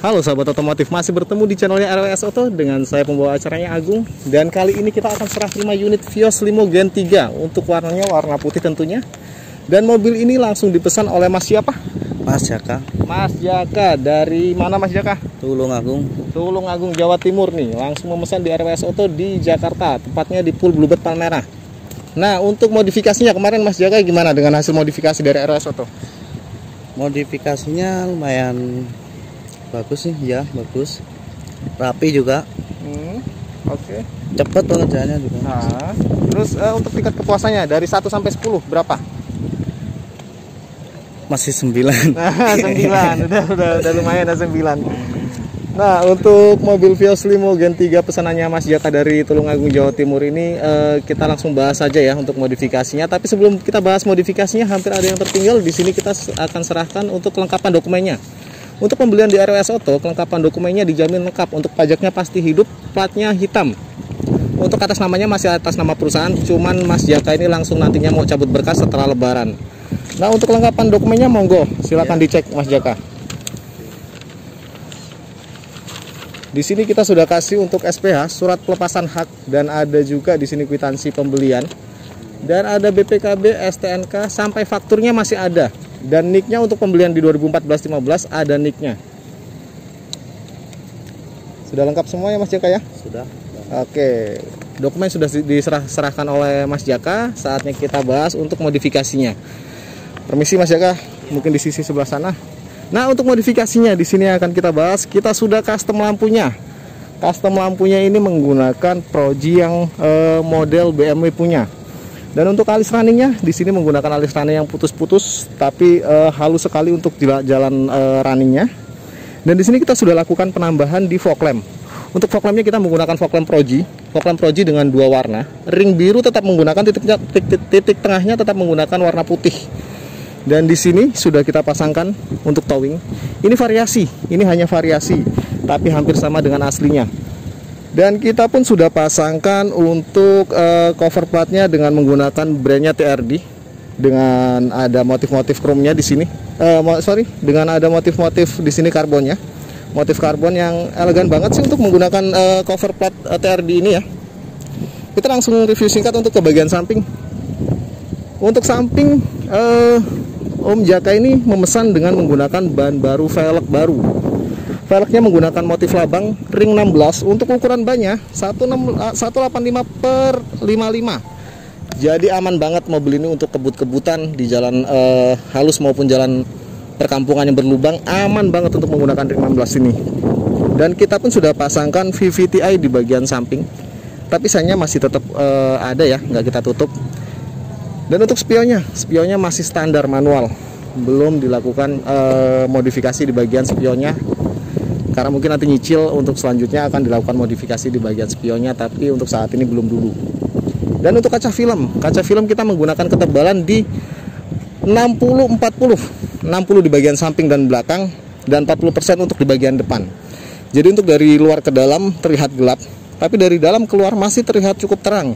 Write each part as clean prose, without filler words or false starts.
Halo sahabat otomotif, masih bertemu di channelnya RWS Auto dengan saya pembawa acaranya Agung. Dan kali ini kita akan serah 5 unit Vios Limo Gen 3 untuk warnanya warna putih tentunya. Dan mobil ini langsung dipesan oleh Mas siapa? Mas Jaka. Mas Jaka, dari mana Mas Jaka? Tulungagung. Tulungagung, Jawa Timur nih. Langsung memesan di RWS Auto di Jakarta, tepatnya di Pool Bluebird Palmerah. Nah, untuk modifikasinya kemarin Mas Jaka gimana dengan hasil modifikasi dari RWS Auto? Modifikasinya lumayan bagus sih, ya bagus, rapi juga. Oke. Cepet pengerjaannya juga. Nah, terus untuk tingkat kepuasannya dari 1 sampai 10 berapa? Masih 9. Nah, 9. Udah lumayan, ada 9. Nah, untuk mobil Vios Limo Gen 3 pesanannya Mas Jaka dari Tulungagung, Jawa Timur ini kita langsung bahas saja ya untuk modifikasinya. Tapi sebelum kita bahas modifikasinya, hampir ada yang tertinggal. Di sini kita akan serahkan untuk kelengkapan dokumennya. Untuk pembelian di RWS Auto, kelengkapan dokumennya dijamin lengkap. Untuk pajaknya pasti hidup, platnya hitam. Untuk atas namanya masih atas nama perusahaan, cuman Mas Jaka ini langsung nantinya mau cabut berkas setelah lebaran. Nah, untuk kelengkapan dokumennya monggo, silakan dicek Mas Jaka. Di sini kita sudah kasih untuk SPH, surat pelepasan hak, dan ada juga di sini kwitansi pembelian. Dan ada BPKB, STNK, sampai fakturnya masih ada. Dan nicknya untuk pembelian di 2014-15 ada nicknya. Sudah lengkap semua ya Mas Jaka ya? Sudah. Oke, dokumen sudah diserahkan oleh Mas Jaka. Saatnya kita bahas untuk modifikasinya. Permisi Mas Jaka, mungkin di sisi sebelah sana. Nah, untuk modifikasinya di sini akan kita bahas. Kita sudah custom lampunya. Custom lampunya ini menggunakan Proji yang model BMW punya. Dan untuk alis runningnya di sini menggunakan alis running yang putus-putus, tapi halus sekali untuk jalan runningnya. Dan di sini kita sudah lakukan penambahan di fog lamp. Untuk fog lampnya kita menggunakan fog lamp Proji dengan 2 warna. Ring biru tetap menggunakan titik tengahnya tetap menggunakan warna putih. Dan di sini sudah kita pasangkan untuk towing. Ini variasi, ini hanya variasi, tapi hampir sama dengan aslinya. Dan kita pun sudah pasangkan untuk cover platnya dengan menggunakan brandnya TRD, dengan ada motif-motif chrome-nya di sini. Dengan ada motif-motif di sini karbonnya, motif karbon yang elegan banget sih untuk menggunakan cover plat TRD ini ya. Kita langsung review singkat untuk ke bagian samping. Untuk samping, Om Jaka ini memesan dengan menggunakan ban baru, velg baru. Velgnya menggunakan motif labang ring 16. Untuk ukuran bannya 185/55. Jadi aman banget mobil ini untuk kebut-kebutan di jalan halus maupun jalan perkampungan yang berlubang. Aman banget untuk menggunakan ring 16 ini. Dan kita pun sudah pasangkan VVTi di bagian samping. Tapi sayangnya masih tetap ada ya, nggak kita tutup. Dan untuk spionnya masih standar manual. Belum dilakukan modifikasi di bagian spionnya. Karena mungkin nanti nyicil untuk selanjutnya akan dilakukan modifikasi di bagian spionnya, tapi untuk saat ini belum dulu. Dan untuk kaca film kita menggunakan ketebalan di 60-40. 60 di bagian samping dan belakang, dan 40% untuk di bagian depan. Jadi untuk dari luar ke dalam terlihat gelap, tapi dari dalam keluar masih terlihat cukup terang.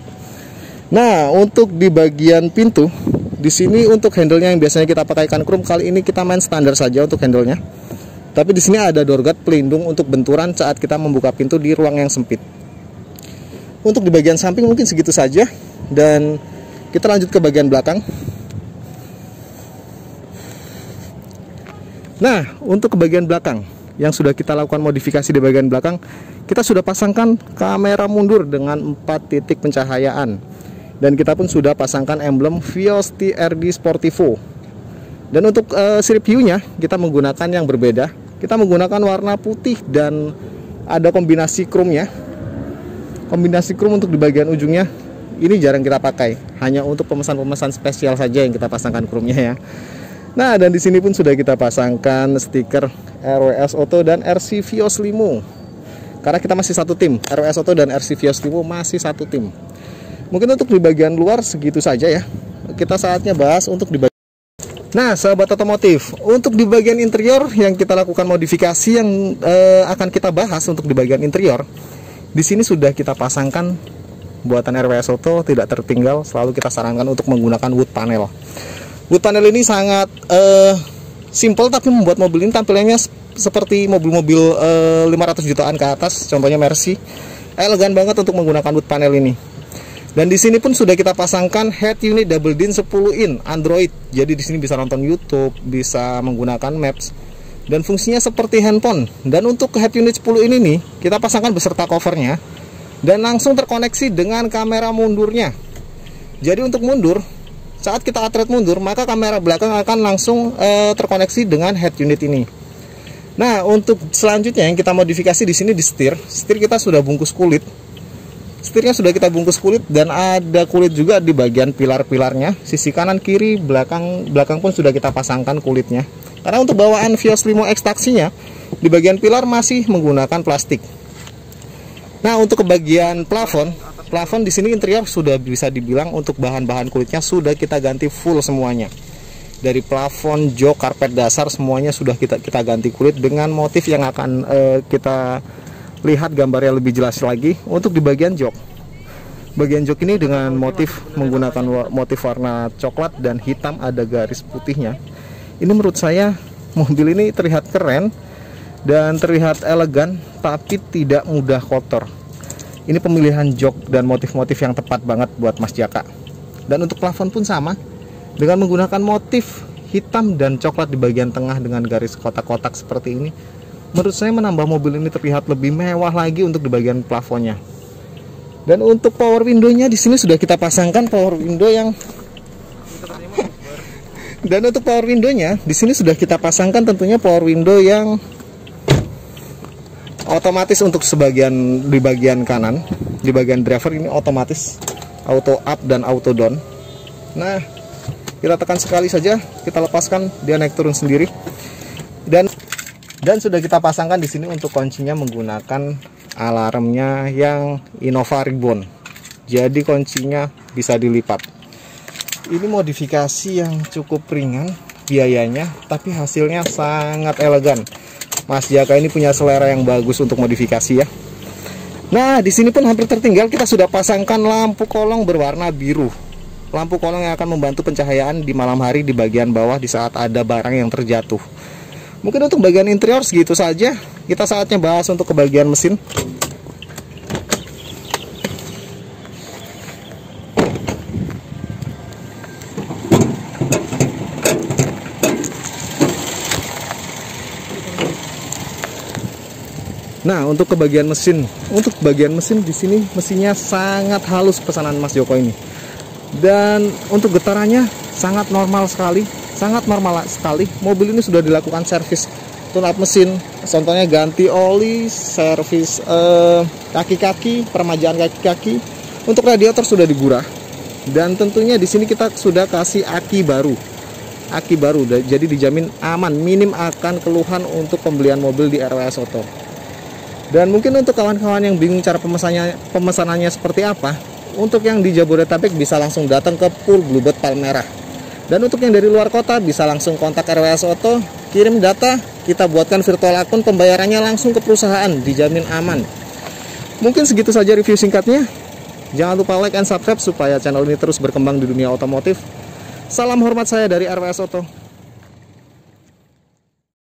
Nah, untuk di bagian pintu, di sini untuk handle-nya yang biasanya kita pakaikan chrome, kali ini kita main standar saja untuk handle-nya. Tapi di sini ada door guard pelindung untuk benturan saat kita membuka pintu di ruang yang sempit. Untuk di bagian samping mungkin segitu saja, dan kita lanjut ke bagian belakang. Nah, untuk ke bagian belakang yang sudah kita lakukan modifikasi di bagian belakang, kita sudah pasangkan kamera mundur dengan 4 titik pencahayaan. Dan kita pun sudah pasangkan emblem Vios TRD Sportivo. Dan untuk sirip hiunya kita menggunakan yang berbeda. Kita menggunakan warna putih dan ada kombinasi chrome-nya. Kombinasi chrome untuk di bagian ujungnya ini jarang kita pakai, hanya untuk pemesan-pemesan spesial saja yang kita pasangkan chrome-nya ya. Nah, dan di sini pun sudah kita pasangkan stiker RWS Auto dan RC Vios Limo. Karena kita masih satu tim, RWS Auto dan RC Vios Limo masih satu tim. Mungkin untuk di bagian luar segitu saja ya. Kita saatnya bahas untuk di bagian. Nah, sahabat otomotif, untuk di bagian interior yang kita lakukan modifikasi yang akan kita bahas untuk di bagian interior, di sini sudah kita pasangkan buatan RWS Auto, tidak tertinggal. Selalu kita sarankan untuk menggunakan wood panel. Wood panel ini sangat simple tapi membuat mobil ini tampilannya seperti mobil-mobil 500 jutaan ke atas, contohnya Mercy. Elegan banget untuk menggunakan wood panel ini. Dan di sini pun sudah kita pasangkan head unit double din 10 in Android. Jadi di sini bisa nonton YouTube, bisa menggunakan Maps, dan fungsinya seperti handphone. Dan untuk head unit 10 ini nih, kita pasangkan beserta covernya dan langsung terkoneksi dengan kamera mundurnya. Jadi untuk mundur, saat kita atret mundur, maka kamera belakang akan langsung terkoneksi dengan head unit ini. Nah, untuk selanjutnya yang kita modifikasi di sini di setir. Setir kita sudah bungkus kulit. Setirnya sudah kita bungkus kulit dan ada kulit juga di bagian pilar-pilarnya. Sisi kanan, kiri, belakang pun sudah kita pasangkan kulitnya. Karena untuk bawaan Vios Limo X taksinya di bagian pilar masih menggunakan plastik. Nah, untuk ke bagian plafon di sini interior sudah bisa dibilang untuk bahan-bahan kulitnya sudah kita ganti full semuanya. Dari plafon, jok, karpet dasar semuanya sudah kita ganti kulit dengan motif yang akan kita lihat gambarnya lebih jelas lagi. Untuk di bagian jok ini dengan motif menggunakan motif warna coklat dan hitam, ada garis putihnya. Ini menurut saya mobil ini terlihat keren dan terlihat elegan, tapi tidak mudah kotor. Ini pemilihan jok dan motif-motif yang tepat banget buat Mas Jaka. Dan untuk plafon pun sama, dengan menggunakan motif hitam dan coklat di bagian tengah dengan garis kotak-kotak seperti ini. Menurut saya menambah mobil ini terlihat lebih mewah lagi untuk di bagian plafonnya. Dan untuk power window-nya di sini sudah kita pasangkan power window yang di sini sudah kita pasangkan tentunya power window yang otomatis untuk di bagian kanan, di bagian driver ini otomatis auto up dan auto down. Nah, kita tekan sekali saja, kita lepaskan, dia naik turun sendiri. Dan sudah kita pasangkan di sini untuk kuncinya menggunakan alarmnya yang Innova Ribbon. Jadi kuncinya bisa dilipat. Ini modifikasi yang cukup ringan biayanya, tapi hasilnya sangat elegan. Mas Jaka ini punya selera yang bagus untuk modifikasi ya. Nah, di sini pun hampir tertinggal, kita sudah pasangkan lampu kolong berwarna biru. Lampu kolong yang akan membantu pencahayaan di malam hari di bagian bawah di saat ada barang yang terjatuh. Mungkin untuk bagian interior segitu saja. Kita saatnya bahas untuk ke bagian mesin. Nah, untuk ke bagian mesin, di sini mesinnya sangat halus pesanan Mas Joko ini. Dan untuk getarannya sangat normal sekali. Mobil ini sudah dilakukan servis tune up mesin, contohnya ganti oli, servis kaki-kaki, peremajaan kaki-kaki. Untuk radiator sudah digurah. Dan tentunya di sini kita sudah kasih aki baru, jadi dijamin aman, minim akan keluhan untuk pembelian mobil di RWS Auto. Dan mungkin untuk kawan-kawan yang bingung cara pemesanannya seperti apa, untuk yang di Jabodetabek bisa langsung datang ke Pool Bluebird Palmerah. Dan untuk yang dari luar kota bisa langsung kontak RWS Auto, kirim data, kita buatkan virtual akun, pembayarannya langsung ke perusahaan, dijamin aman. Mungkin segitu saja review singkatnya. Jangan lupa like and subscribe supaya channel ini terus berkembang di dunia otomotif. Salam hormat saya dari RWS Auto.